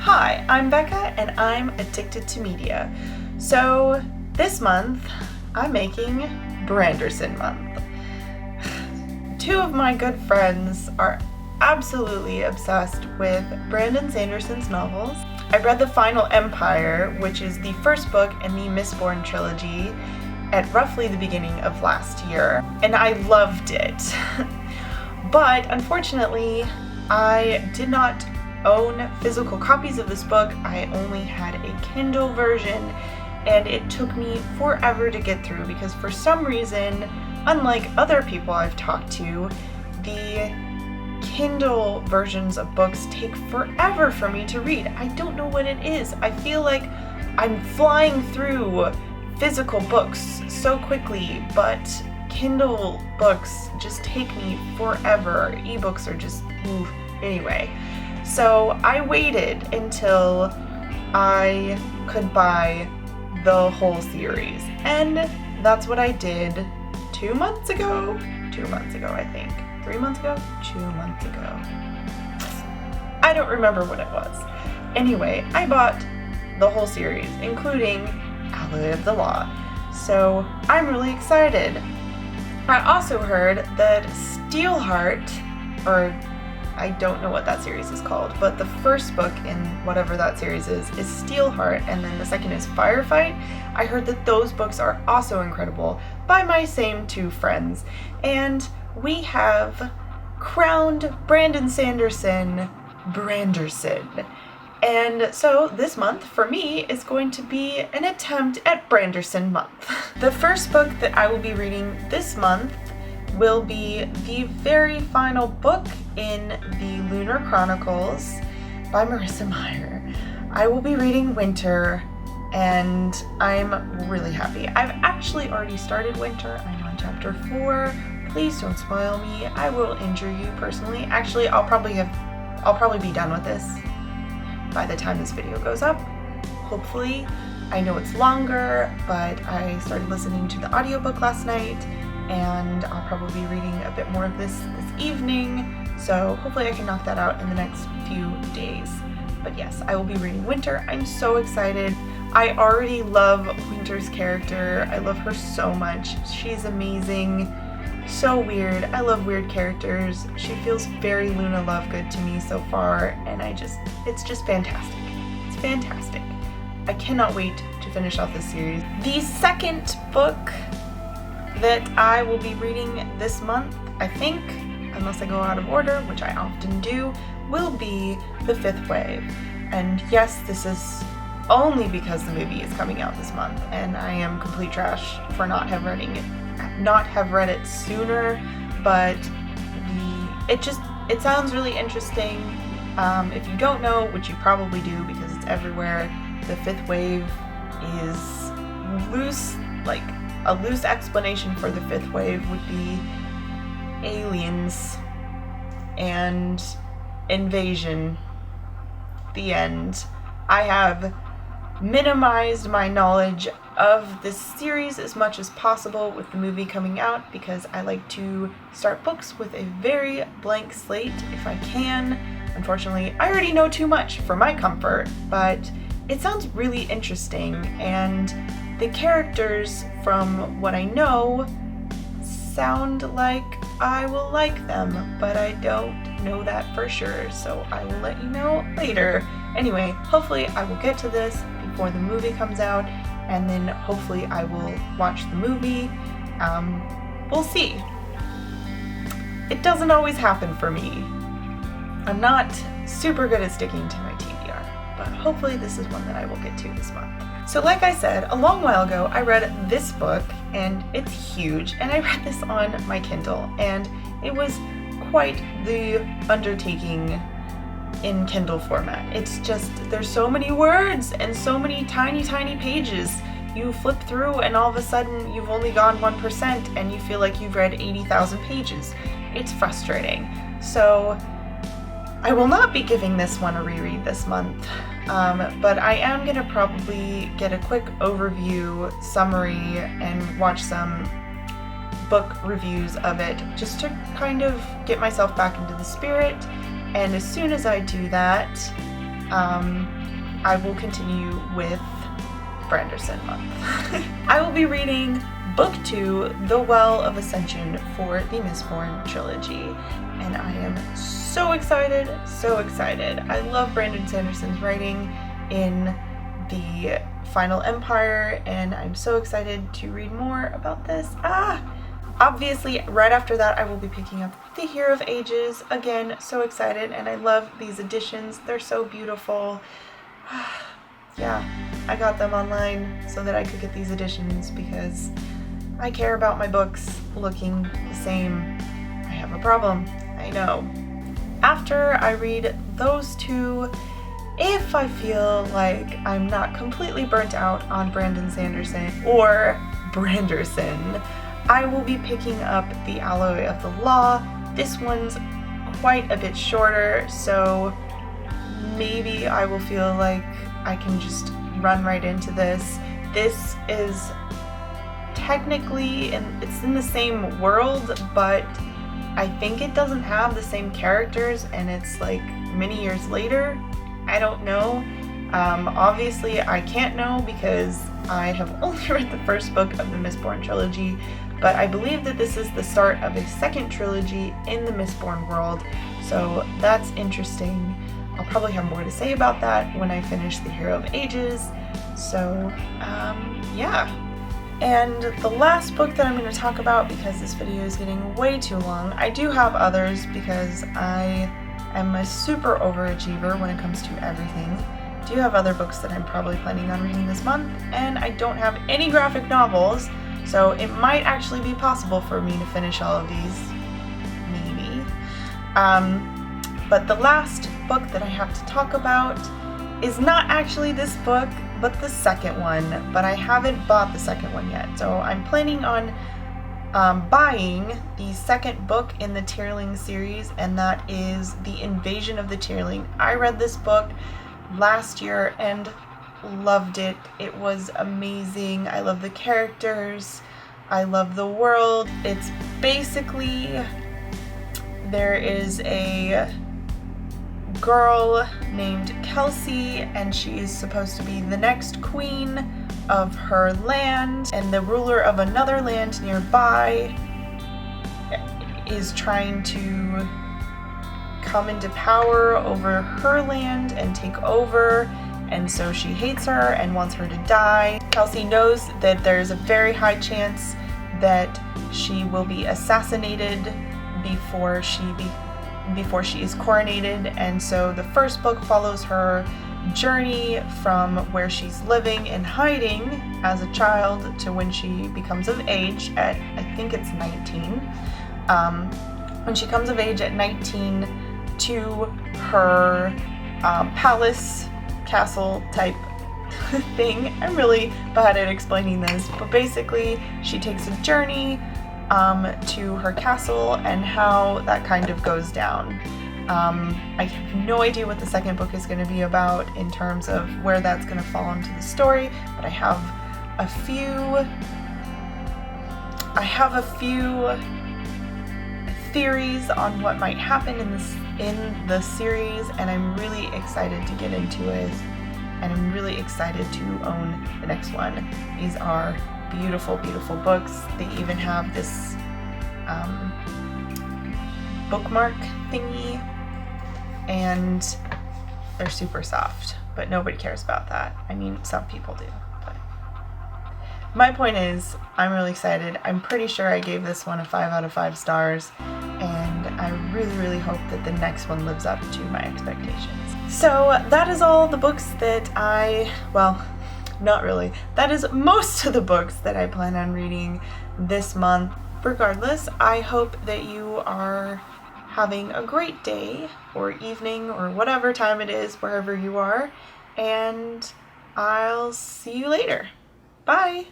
Hi, I'm Becca and I'm addicted to media. So this month I'm making Branderson month. Two of my good friends are absolutely obsessed with Brandon Sanderson's novels. I read The Final Empire, which is the first book in the Mistborn trilogy, at roughly the beginning of last year, and I loved it. But unfortunately, I did not own physical copies of this book. I only had a Kindle version, and it took me forever to get through because for some reason, unlike other people I've talked to, the Kindle versions of books take forever for me to read. I don't know what it is. I feel like I'm flying through physical books so quickly, but Kindle books just take me forever. Ebooks are just, oof. Anyway. So I waited until I could buy the whole series, and that's what I did 2 months ago. 2 months ago, I think. 3 months ago? 2 months ago. I don't remember what it was. Anyway, I bought the whole series, including Alloy of the Law. So I'm really excited. I also heard that Steelheart, or I don't know what that series is called, but the first book in whatever that series is Steelheart, and then the second is Firefight. I heard that those books are also incredible by my same two friends, and we have crowned Brandon Sanderson Branderson. And so this month for me is going to be an attempt at Branderson month. The first book that I will be reading this month will be the very final book in the Lunar Chronicles by Marissa Meyer. I will be reading Winter, and I'm really happy. I've actually already started Winter. I'm on chapter 4. Please don't spoil me. I will injure you personally. Actually, I'll probably be done with this by the time this video goes up. Hopefully. I know it's longer, but I started listening to the audiobook last night, and I'll probably be reading a bit more of this evening, so hopefully I can knock that out in the next few days. But yes, I will be reading Winter. I'm so excited. I already love Winter's character. I love her so much. She's amazing. So weird. I love weird characters. She feels very Luna Lovegood to me so far, and it's just fantastic. It's fantastic. I cannot wait to finish off this series. The second book that I will be reading this month, I think, unless I go out of order, which I often do, will be The Fifth Wave. And yes, this is only because the movie is coming out this month, and I am complete trash for not have read it sooner, but it sounds really interesting. If you don't know, which you probably do because it's everywhere, The Fifth Wave is loose, like a loose explanation for the fifth wave would be aliens and invasion. The end. I have minimized my knowledge of this series as much as possible with the movie coming out because I like to start books with a very blank slate if I can. Unfortunately, I already know too much for my comfort, but it sounds really interesting, and the characters, from what I know, sound like I will like them, but I don't know that for sure, so I will let you know later. Anyway, hopefully I will get to this before the movie comes out, and then hopefully I will watch the movie. We'll see. It doesn't always happen for me. I'm not super good at sticking to my TBR, but hopefully this is one that I will get to this month. So like I said, a long while ago, I read this book, and it's huge, and I read this on my Kindle, and it was quite the undertaking in Kindle format. It's just, there's so many words and so many tiny, tiny pages. You flip through and all of a sudden you've only gone 1% and you feel like you've read 80,000 pages. It's frustrating. So I will not be giving this one a reread this month, but I am going to probably get a quick overview, summary, and watch some book reviews of it just to kind of get myself back into the spirit. And as soon as I do that, I will continue with Branderson month. I will be reading Book 2, The Well of Ascension, for the Mistborn trilogy, and I am so excited, so excited. I love Brandon Sanderson's writing in the Final Empire, and I'm so excited to read more about this. Obviously, right after that, I will be picking up The Hero of Ages. Again, so excited, and I love these editions. They're so beautiful. Yeah, I got them online so that I could get these editions because I care about my books looking the same. I have a problem, I know. After I read those two, if I feel like I'm not completely burnt out on Brandon Sanderson or Branderson, I will be picking up The Alloy of the Law. This one's quite a bit shorter, so maybe I will feel like I can just run right into this. This is technically, it's in the same world, but I think it doesn't have the same characters, and it's like many years later. I don't know. Obviously, I can't know because I have only read the first book of the Mistborn trilogy, but I believe that this is the start of a second trilogy in the Mistborn world, so that's interesting. I'll probably have more to say about that when I finish The Hero of Ages, so yeah. And the last book that I'm going to talk about, because this video is getting way too long, I do have others because I am a super overachiever when it comes to everything. I do have other books that I'm probably planning on reading this month, and I don't have any graphic novels, so it might actually be possible for me to finish all of these, maybe. But the last book that I have to talk about is not actually this book, but the second one, but I haven't bought the second one yet, so I'm planning on buying the second book in the Tierling series, and that is The Invasion of the Tierling. I read this book last year and loved it. It was amazing. I love the characters. I love the world. It's basically, there is a girl named Kelsey, and she is supposed to be the next queen of her land, and the ruler of another land nearby is trying to come into power over her land and take over, and so she hates her and wants her to die. Kelsey knows that there's a very high chance that she will be assassinated before she is coronated, and so the first book follows her journey from where she's living and hiding as a child to when she becomes of age at, I think it's 19. When she comes of age at 19, to her palace, castle type thing. I'm really bad at explaining this, but basically she takes a journey to her castle and how that kind of goes down. I have no idea what the second book is going to be about in terms of where that's going to fall into the story, but I have a few theories on what might happen in the series, and I'm really excited to get into it, and I'm really excited to own the next one. These are beautiful, beautiful books. They even have this bookmark thingy, and they're super soft, but nobody cares about that. I mean, some people do, but my point is, I'm really excited. I'm pretty sure I gave this one a 5 out of 5 stars, and I really, really hope that the next one lives up to my expectations. So that is all the books that well, not really. That is most of the books that I plan on reading this month. Regardless, I hope that you are having a great day or evening or whatever time it is wherever you are, and I'll see you later. Bye!